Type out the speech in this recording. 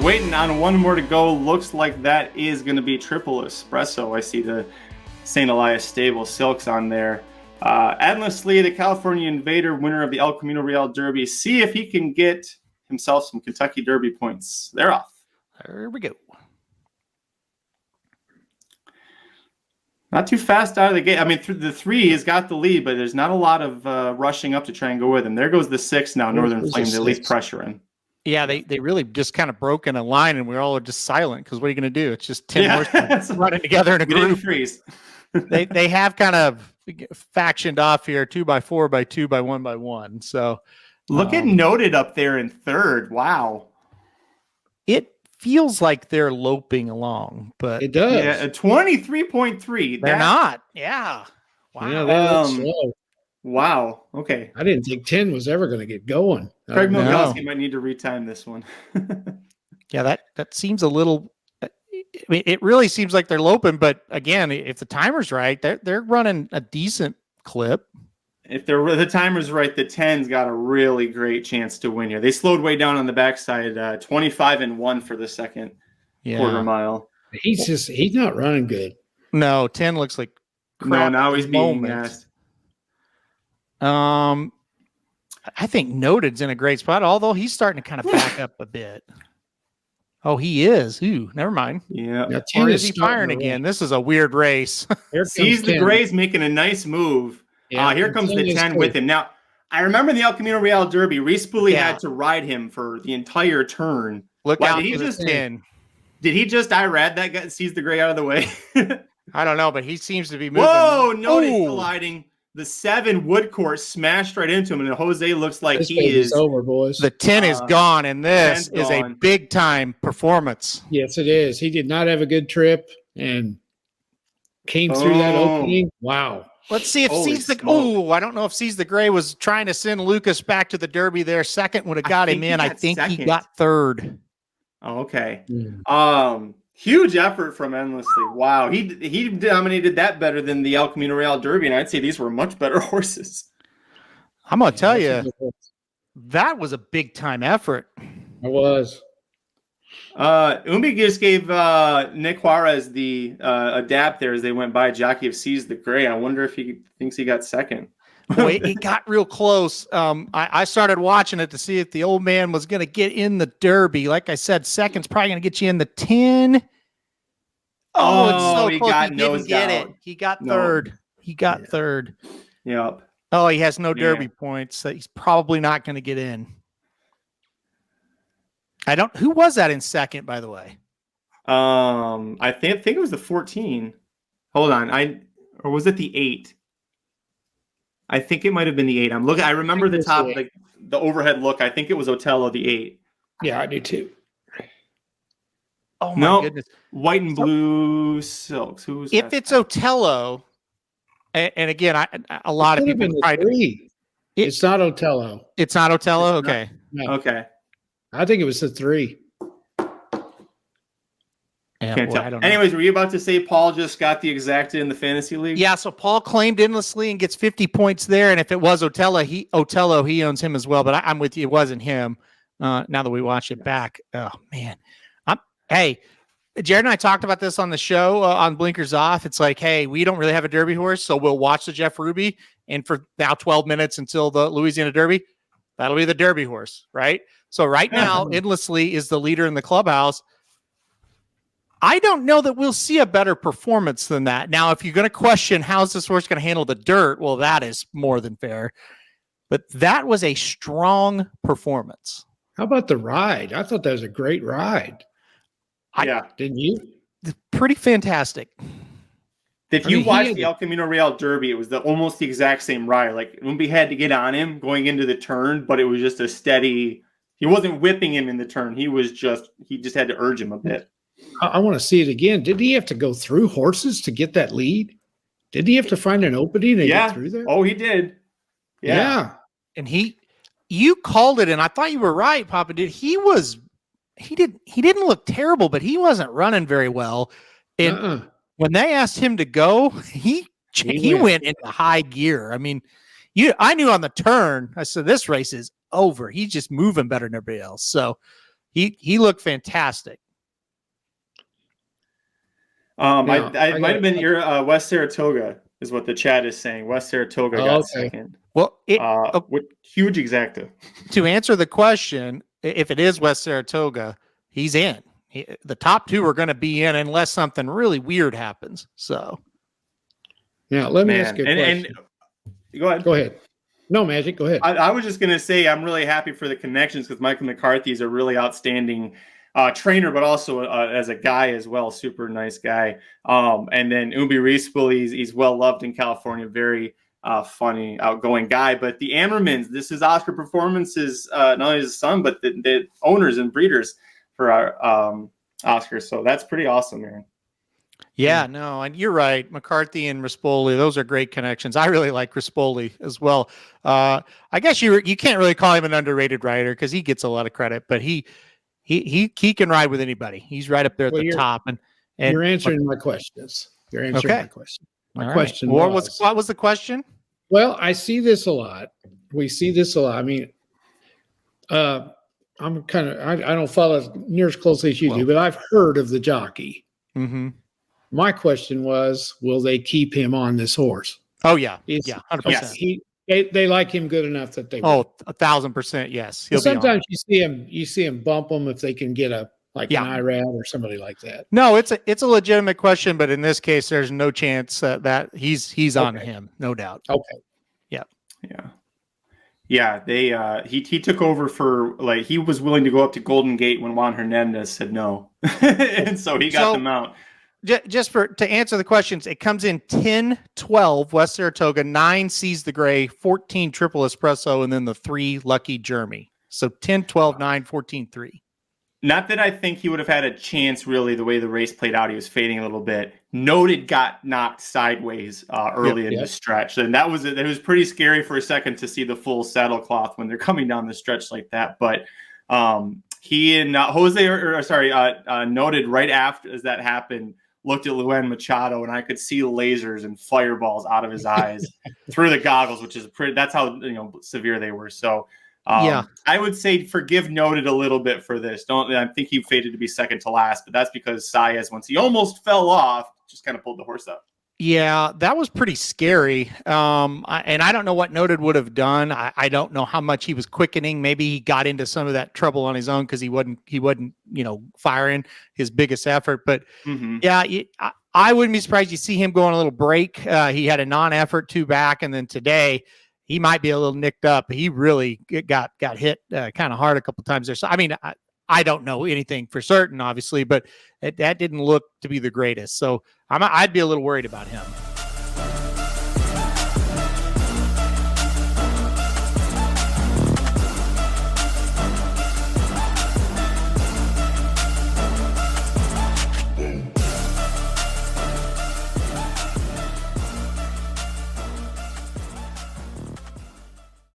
Waiting on one more to go. Looks like that is going to be triple espresso. I see the St. Elias Stable Silks on there. Endlessly, the California Invader, winner of the El Camino Real Derby. See if he can get himself some Kentucky Derby points. They're off. There we go. Not too fast out of the gate. I mean, the 3 has got the lead, but there's not a lot of rushing up to try and go with him. There goes the 6 now, Northern Flame, at least pressuring. Yeah, they really just kind of broke in a line, and we're all just silent because what are you going to do? It's just 10 horsemen running together in a group. they have kind of factioned off here, 2x4 by 2 by 1 by 1. So look at Noted up there in third. Wow, it feels like they're loping along, but it does. Yeah, 23.3. They're not. Yeah. Wow. Yeah, they look slow. Wow. Okay. I didn't think 10 was ever going to get going. Craig Milkowski might need to retime this one. Yeah, that seems a little. I mean, it really seems like they're loping, but again, if the timer's right, they're running a decent clip. If the timer's right, the 10's got a really great chance to win here. They slowed way down on the backside, 25-1 for the second quarter mile. He's not running good. No, 10 looks like crap. No, now he's being gassed. I think Noted's in a great spot, although he's starting to kind of back up a bit. Oh, he is. Ooh, never mind. Yeah. Or is he firing again? This is a weird race. Sees the Gray's making a nice move. Yeah, here comes the 10 with him. Now, I remember the El Camino Real Derby, Reese Spooley had to ride him for the entire turn. Look out for the 10. Did he just IRAD that guy, sees the Gray out of the way? I don't know, but he seems to be moving. Whoa, Noted colliding. The 7 Woodcourt smashed right into him, and Jose looks like this he is over, boys. The 10 is gone, and this is a big time performance. Yes, it is. He did not have a good trip and came through that opening. Wow. Let's see if I don't know if Seize the Gray was trying to send Lucas back to the Derby there. Second would have got him in. I think he got third. Oh, okay. Huge effort from Endlessly. Wow. He dominated that better than the El Camino Real Derby, and I'd say these were much better horses. I'm going to tell you, that was a big time effort. It was. Umbi just gave Nick Juarez the adapt there as they went by. Jockey of Seize the Gray. I wonder if he thinks he got second. Boy, it got real close. I started watching it to see if the old man was going to get in the Derby. Like I said, second's probably going to get you in the 10. Oh, it's so he close. Got he didn't get out. it. He got third. He got third. Yep. Oh, he has no Derby points. So he's probably not going to get in. Who was that in second, by the way? I think it was the 14. Hold on. Or was it the 8? I think it might have been the 8. I remember the top, the overhead look. I think it was Otello, the 8. Yeah, I do too. Oh my goodness! White and blue silks. Who's if it's Otello? And again, a lot of people tried. It's not Otello. It's not Otello. Okay. No. Okay. I think it was the 3. Yeah, can't tell. I don't know. Anyways, were you about to say Paul just got the exacta in the fantasy league? Yeah, so Paul claimed Endlessly and gets 50 points there. And if it was Otello, he owns him as well. But I'm with you. It wasn't him. Now that we watch it back. Oh, man. Hey, Jared and I talked about this on the show on Blinkers Off. It's like, hey, we don't really have a Derby horse, so we'll watch the Jeff Ruby. And for now 12 minutes until the Louisiana Derby, that'll be the Derby horse, right? So right now, Endlessly is the leader in the clubhouse. I don't know that we'll see a better performance than that. Now, if you're going to question how's this horse going to handle the dirt, well, that is more than fair. But that was a strong performance. How about the ride? I thought that was a great ride. Didn't you? Pretty fantastic. If you watched the El Camino Real Derby, it was almost the exact same ride. Like, Umbi had to get on him going into the turn, but it was just a steady. He wasn't whipping him in the turn. He just had to urge him a bit. I want to see it again. Did he have to go through horses to get that lead? Did he have to find an opening and get through there? Oh, he did. Yeah. And you called it, and I thought you were right, Papa. He didn't look terrible, but he wasn't running very well. And when they asked him to go, he went into high gear. I mean, I knew on the turn, I said, this race is over. He's just moving better than everybody else. So he looked fantastic. I might have been your West Saratoga is what the chat is saying. West Saratoga got second. Well, with huge exacta. To answer the question, if it is West Saratoga, he's in. The top two are going to be in unless something really weird happens. So, now let me ask you a question. And go ahead. Go ahead. No, Magic, go ahead. I was just going to say I'm really happy for the connections because Michael McCarthy is a really outstanding trainer, but also as a guy as well, super nice guy. And then Umbi Riespel, he's well loved in California, very funny, outgoing guy. But the Ammermans, this is Oscar Performance's not only his son, but the owners and breeders for our Oscar. So that's pretty awesome, man. Yeah, no, and you're right. McCarthy and Rispoli, those are great connections. I really like Rispoli as well. I guess you can't really call him an underrated rider because he gets a lot of credit, but he can ride with anybody. He's right up there at the top. And you're answering my questions. You're answering my question. My question what was the question? Well, I see this a lot. We see this a lot. I mean, I'm kind of I don't follow near as closely as you do, but I've heard of the jockey. Mm-hmm. My question was, will they keep him on this horse? Oh yeah, 100%. They like him good enough that they. 1,000%. Yes. Sometimes you see him bump them if they can get an IRAD or somebody like that. No, it's a legitimate question, but in this case, there's no chance that he's on him, no doubt. Okay. Yeah. He took over for he was willing to go up to Golden Gate when Juan Hernandez said no, and so he got them out. Just to answer the questions, it comes in 10-12 West Saratoga, 9 Seize the Gray, 14 Triple Espresso, and then the 3 Lucky Jeremy. So 10-12-9, 14-3. Not that I think he would have had a chance, really, the way the race played out. He was fading a little bit. Noted got knocked sideways early in the stretch. And it was pretty scary for a second to see the full saddlecloth when they're coming down the stretch like that. But he and Noted right after as that happened, looked at Luen Machado, and I could see lasers and fireballs out of his eyes through the goggles, which is that's how severe they were. So I would say forgive Noted a little bit for this. I think he faded to be second to last, but that's because Saez, once he almost fell off, just kind of pulled the horse up. Yeah, that was pretty scary. And I don't know what Noted would have done. I don't know how much he was quickening. Maybe he got into some of that trouble on his own because he wasn't, firing his biggest effort. But I wouldn't be surprised you see him go on a little break. He had a non-effort 2 back, and then today he might be a little nicked up. He really got hit kind of hard a couple times there. So I mean, I don't know anything for certain, obviously, but that didn't look to be the greatest. So I'd be a little worried about him.